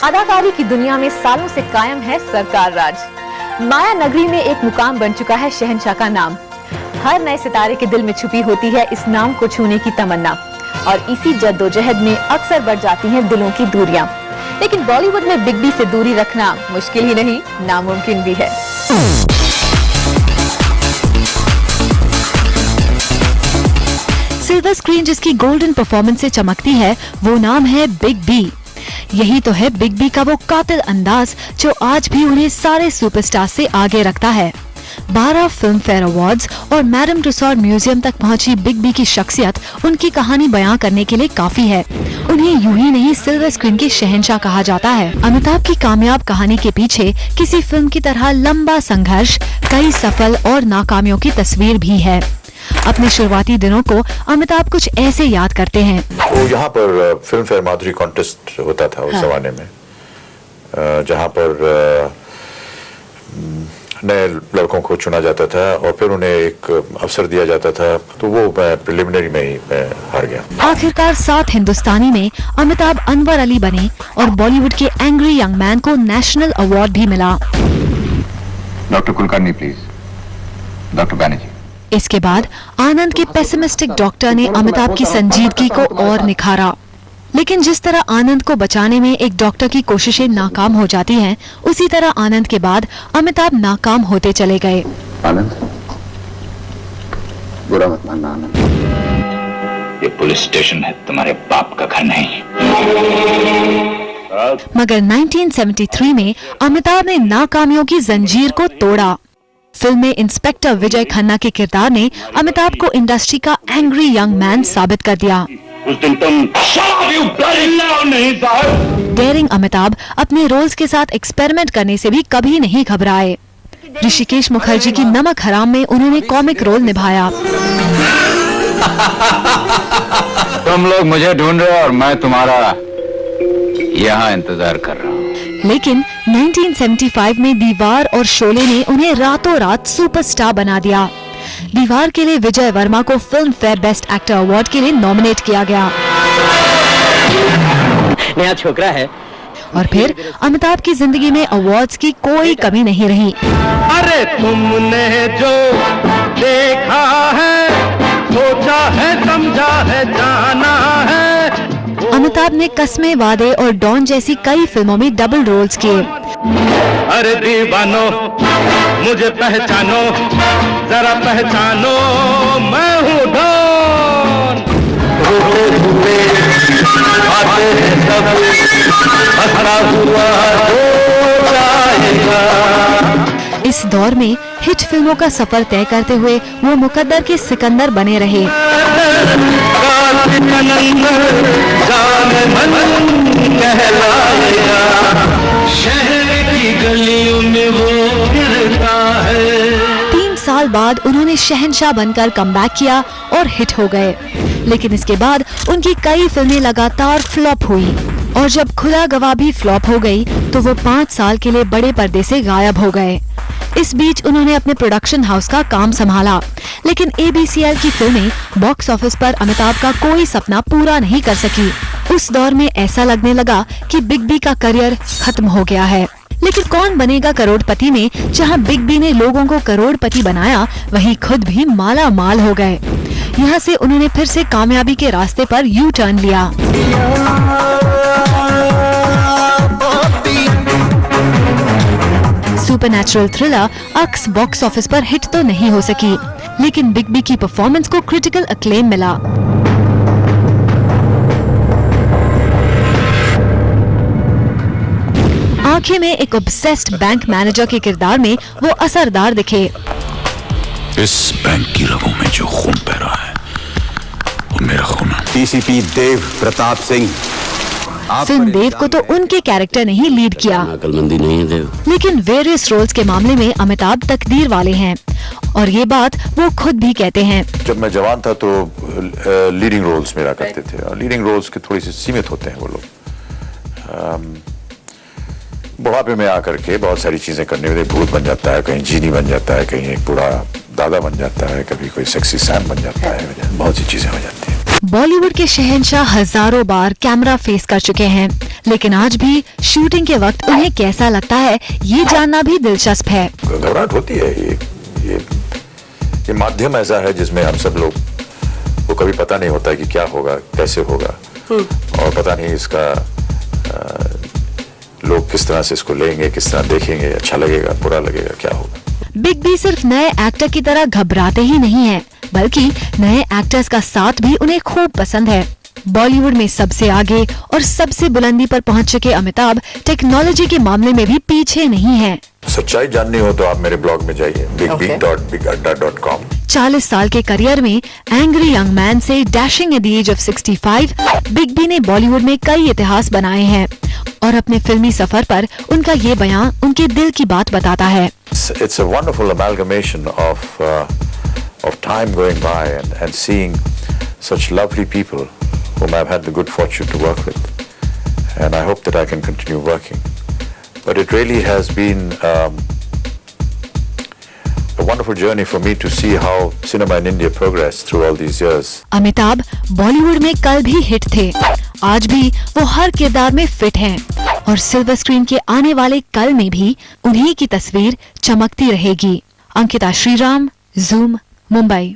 अदाकारी की दुनिया में सालों से कायम है सरकार राज। माया नगरी में एक मुकाम बन चुका है शहंशाह का नाम। हर नए सितारे के दिल में छुपी होती है इस नाम को छूने की तमन्ना, और इसी जद्दोजहद में अक्सर बढ़ जाती हैं दिलों की दूरियां। लेकिन बॉलीवुड में बिग बी से दूरी रखना मुश्किल ही नहीं, नामुमकिन भी है। सिल्वर स्क्रीन जिसकी गोल्डन परफॉर्मेंस से चमकती है, वो नाम है बिग बी। यही तो है बिग बी का वो कातिल अंदाज जो आज भी उन्हें सारे सुपरस्टार से आगे रखता है। 12 फिल्म फेयर अवार्ड्स और मैडम तुसाद म्यूजियम तक पहुंची बिग बी की शख्सियत उनकी कहानी बयां करने के लिए काफी है। उन्हें यूं ही नहीं सिल्वर स्क्रीन के शहंशाह कहा जाता है। अमिताभ की कामयाब कहानी के पीछे किसी फिल्म की तरह लंबा संघर्ष, कई सफल और नाकामियों की तस्वीर भी है। अपने शुरुआती दिनों को अमिताभ कुछ ऐसे याद करते हैं। वो यहाँ पर फिल्म फेयर माधुरी कॉन्टेस्ट होता था उस जमाने में, जहाँ पर नए लड़कों को चुना जाता था और फिर उन्हें एक अवसर दिया जाता था, तो वो प्रिलिमिनरी में ही मैं हार गया। आखिरकार 7 हिंदुस्तानी में अमिताभ अनवर अली बने और बॉलीवुड के एंग्री यंग मैन को नेशनल अवार्ड भी मिला। Doctor Kulkarni please, doctor Banerjee. इसके बाद आनंद के पेसिमिस्टिक डॉक्टर ने अमिताभ की संजीदगी को और निखारा। लेकिन जिस तरह आनंद को बचाने में एक डॉक्टर की कोशिशें नाकाम हो जाती हैं, उसी तरह आनंद के बाद अमिताभ नाकाम होते चले गए। आनंद, बुरा मत मानना आनंद, ये पुलिस स्टेशन है, तुम्हारे बाप का घर नहीं। मगर 1973 में अमिताभ ने नाकामियों की जंजीर को तोड़ा। फिल्म में इंस्पेक्टर विजय खन्ना के किरदार ने अमिताभ को इंडस्ट्री का एंग्री यंग मैन साबित कर दिया। उस दिन तुम नहीं साहब। डेयरिंग अमिताभ अपने रोल्स के साथ एक्सपेरिमेंट करने से भी कभी नहीं घबराए। ऋषिकेश मुखर्जी की नमक हराम में उन्होंने कॉमिक रोल निभाया। तुम लोग मुझे ढूंढ रहे हो और मैं तुम्हारा यहाँ इंतजार कर रहा हूँ। लेकिन 1975 में दीवार और शोले ने उन्हें रातों रात सुपरस्टार बना दिया। दीवार के लिए विजय वर्मा को film fair best actor award के लिए नॉमिनेट किया गया। नया छोकरा है। और फिर अमिताभ की जिंदगी में अवार्ड्स की कोई कमी नहीं रही। अरे तुमने जो देखा है, सोचा है, समझा है, जाना है। अमिताभ ने कस्मे, वादे और डॉन जैसी कई फिल्मों में डबल रोल्स किए। अरे दीवानो मुझे पहचानो, जरा पहचानो, मैं हूँ डॉन। इस दौर में हिट फिल्मों का सफर तय करते हुए वो मुकद्दर के सिकंदर बने रहे। शहर की गलियों में वो गिरता है। 3 साल बाद उन्होंने शहंशाह बनकर कमबैक किया और हिट हो गए। लेकिन इसके बाद उनकी कई फिल्में लगातार फ्लॉप हुई, और जब खुदा गवाह भी फ्लॉप हो गई तो वो 5 साल के लिए बड़े पर्दे से गायब हो गए। इस बीच उन्होंने अपने प्रोडक्शन हाउस का काम संभाला, लेकिन ABCL की फिल्में बॉक्स ऑफिस पर अमिताभ का कोई सपना पूरा नहीं कर सकी। उस दौर में ऐसा लगने लगा कि बिग बी का करियर खत्म हो गया है। लेकिन कौन बनेगा करोड़पति में जहां बिग बी ने लोगों को करोड़पति बनाया, वहीं खुद भी माला माल हो गए। यहाँ से उन्होंने फिर से कामयाबी के रास्ते पर यू टर्न लिया। सुपरनैचुरल थ्रिलर अक्स बॉक्स ऑफिस पर हिट तो नहीं हो सकी, लेकिन बिग बी की परफॉर्मेंस को क्रिटिकल अक्लेम मिला। आंखें में एक ऑब्सेस्ड बैंक मैनेजर के किरदार में वो असरदार दिखे। इस बैंक की रगों में जो खून बह रहा है वो मेरा खून है। DCP देव प्रताप सिंह। फिल्म देव को तो उनके कैरेक्टर ने ही लीड किया, अकलमंदी नहीं है देव। लेकिन वेरियस रोल्स के मामले में अमिताभ तकदीर वाले हैं, और ये बात वो खुद भी कहते हैं। जब मैं जवान था तो लीडिंग रोल्स मेरा करते थे, और लीडिंग रोल्स के थोड़ी सी सीमित होते हैं वो लोग। बुढ़ापे में आकर के बहुत सारी चीजें करने में भूत बन जाता है, कहीं जीनी बन जाता है, कहीं एक बूढ़ा दादा बन जाता है, कभी कोई सेक्सी सैम बन जाता है, बहुत सी चीजें हो जाती हैं। बॉलीवुड के शहंशाह हजारों बार कैमरा फेस कर चुके हैं, लेकिन आज भी शूटिंग के वक्त उन्हें कैसा लगता है ये जानना भी दिलचस्प है। घबराहट होती है। ये माध्यम ऐसा है जिसमें हम सब लोग को कभी पता नहीं होता कि क्या होगा, कैसे होगा, और पता नहीं इसका लोग किस तरह से इसको लेंगे, किस तरह देखेंगे, अच्छा लगेगा, बुरा लगेगा, क्या होगा। बिग बी सिर्फ नए एक्टर की तरह घबराते ही नहीं हैं, बल्कि नए एक्टर्स का साथ भी उन्हें खूब पसंद है। बॉलीवुड में सबसे आगे और सबसे बुलंदी पर पहुंच चुके अमिताभ टेक्नोलॉजी के मामले में भी पीछे नहीं हैं। सच्चाई जाननी हो तो आप मेरे ब्लॉग में जाइए bigb.bigadda.com। 40 साल के करियर में एंग्री यंग मैन से dashing at the age of 65, big B ने बॉलीवुड में कई इतिहास बनाए हैं और अपने फिल्मी सफर पर उनका ये बयान उनके दिल की बात बताता है। It's a wonderful amalgamation of time going by and seeing such lovely people whom I've had the good fortune to work with, and I hope that I can continue working. But it really has been a wonderful journey for me to see how cinema in India progressed through all these years. Amitabh Bollywood में कल भी hit थे, आज भी वो हर किरदार में fit हैं और सिल्वर स्क्रीन के आने वाले कल में भी उन्हीं की तस्वीर चमकती रहेगी। अंकिता श्रीराम, ज़ूम, मुंबई।